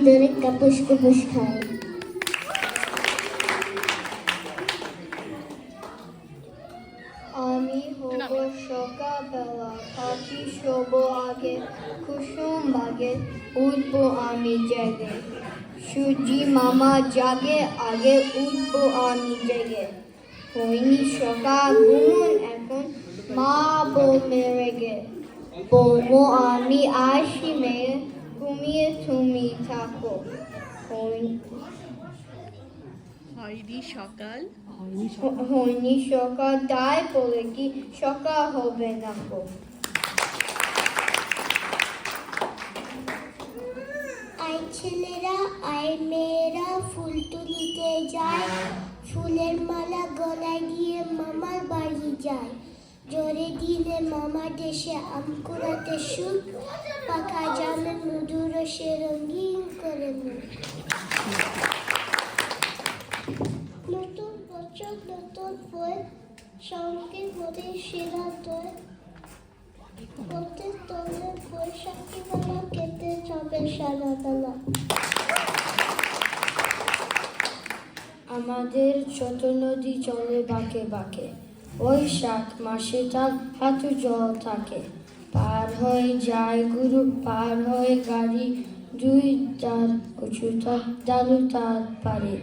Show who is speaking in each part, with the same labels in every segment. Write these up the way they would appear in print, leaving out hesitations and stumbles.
Speaker 1: ধরে কাপুস কুপুস খায়। আমি হব সকালবেলা, পাখি শোব আগে, কুসুম বাগে উঠবো আমি জেগে। সূর্যি মামা জাগে আগে, উঠবো আমি জেগে। হয়নি সকাল ঘুমন এখন, মা বলবে রেগে। বলবো আমি আসি মেয়ে, ঘুমিয়ে তুমি থাকো।
Speaker 2: হয়নি সকাল
Speaker 1: হয়নি সকাল, তাই বলে কি সকাল হবে না গো। আই ছেলেরা আই মেয়েরা ফুল তুলিতে যায়, ফুলের মালা গলায় দিয়ে মামার বাড়ি যায়। জোরে দিলে মামা দেশে আম কুড়াতে সুখ, পাকা জামে মধু রসে রঙিন করে মুখ। নতুন বছর নতুন বই, সঙ্গে করে সেরা দই। পথে তলে বৈশাখী মেলা, কেটে যাবে সারা বেলা। আমাদের ছোট নদী চলে বাঁকে বাঁকে, বৈশাখ মাসে তার হাঁটু জল থাকে। পার হয়ে যায় গুরু, পার হয়ে গাড়ি, দুই তার উঁচু তার ডালু তার পারে।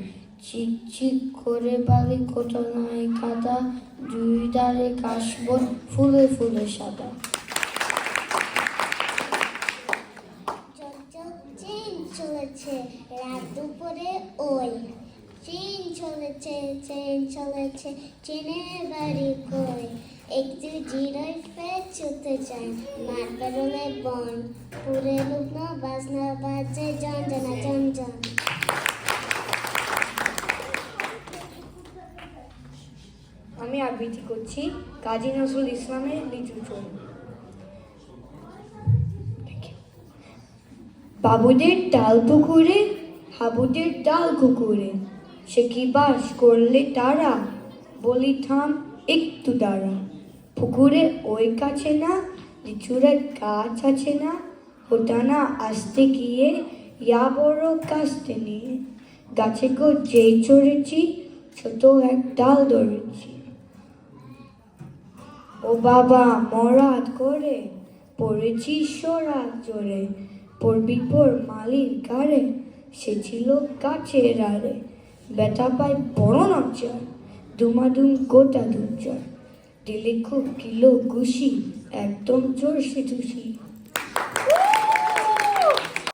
Speaker 1: চিক চিক করে বালি, কত নাই কাদা, দুই ধারে কাশবন ফুলে ফুলে সাদা। ট্রেন চলেছে রাত দুপুরে ওই, ট্রেন চলেছে ট্রেন চলেছে, ট্রেনের বাড়ি কই। একটু জিরোয় ফের চলতে চায়, মাঠ বেরোলে বন, পুরে লুকনো বাজনা বাজে জন জানা জন জন।
Speaker 3: আমি আবৃত্তি করছি কাজী নজরুল ইসলামের লিচু চুল। বাবুদের ডাল পুকুরে, হাবুদের ডাল কুকুরে, সে কি বাস করলে তারা, বলি থাম একটু দাঁড়া। পুকুরে ওই কাছে না, লিচুরের গাছ আছে না, ওটা না আসতে গিয়ে ইয়া বড় কাস্তে নিয়ে। গাছে গো যেই চড়েছি, ছোট এক ডাল ধরেছি। ও বাবা মরাদ করে, পড়েছি সরাত জোরে, পড়বি পর মালির গাড়ে, সে ছিল গাছের আড়ে। ব্যথা পায় বড় নচ্চর, দুমাদুম গোটা দুচর, দিলে খুব কিলো ঘুষি, একদম জোর সে ধুষি।